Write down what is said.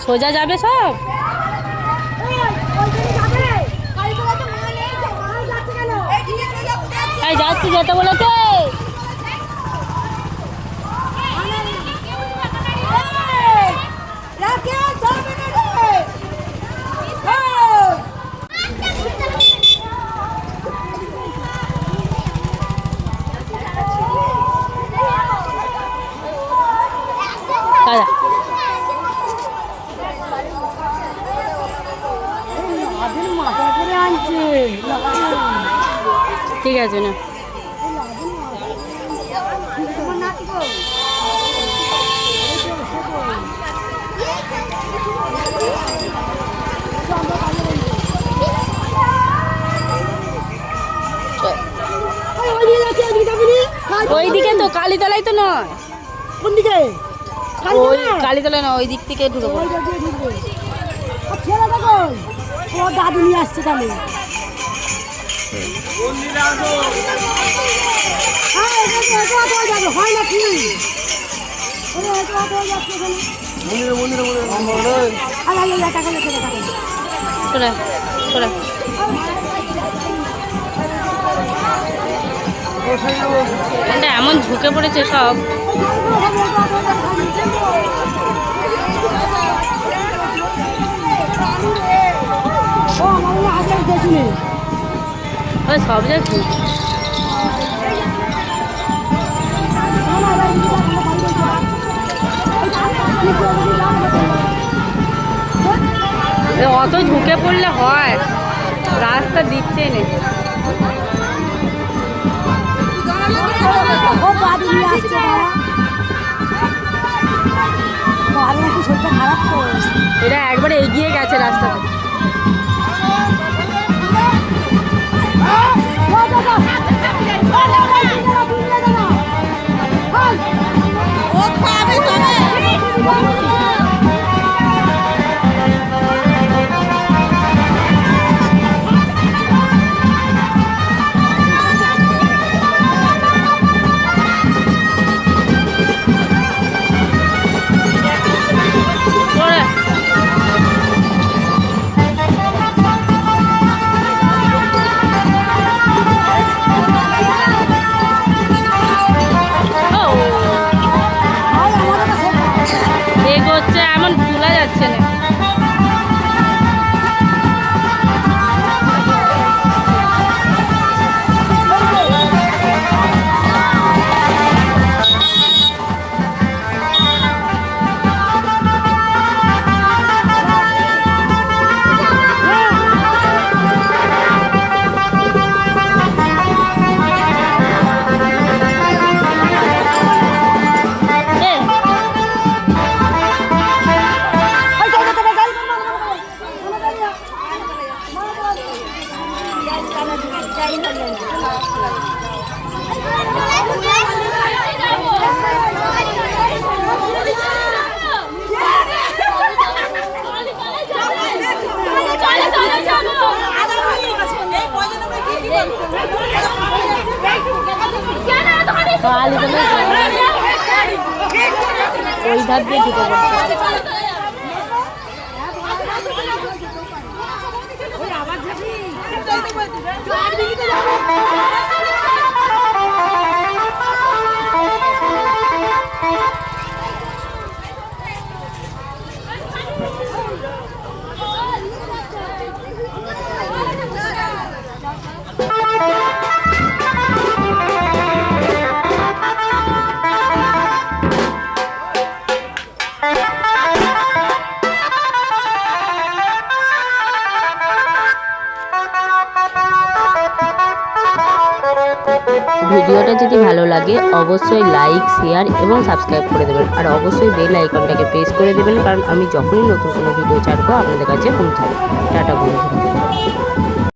সোজা যাবে সব। যাচ্ছি যেতে বলেছে। ঠিক আছে না ওইদিকে তো কালীতলায় তো নয়। কোন দিকে? ওই কালীতলায় না, ওই দিক থেকে ঢুকে পড়বে। ও দাদু নিয়ে আসছে তাহলে। হয় না কি এমন ঝুঁকে পড়েছে সব। সব যাচ্ছি অত ঝুঁকে পড়লে হয়, রাস্তা দিচ্ছে না। এটা একবারে এগিয়ে গেছে রাস্তাতে। এমন তোলা যাচ্ছে না। ওই ধার দিয়ে ঢুকে ভিডিওটা যদি ভালো লাগে অবশ্যই লাইক, শেয়ার এবং সাবস্ক্রাইব করে দেবেন। আর অবশ্যই বেল আইকনটাকে প্রেস করে দেবেন, কারণ আমি যখনই নতুন কোনো ভিডিও ছাড়বো আপনাদের কাছে পৌঁছাবে। টাটা বন্ধুরা।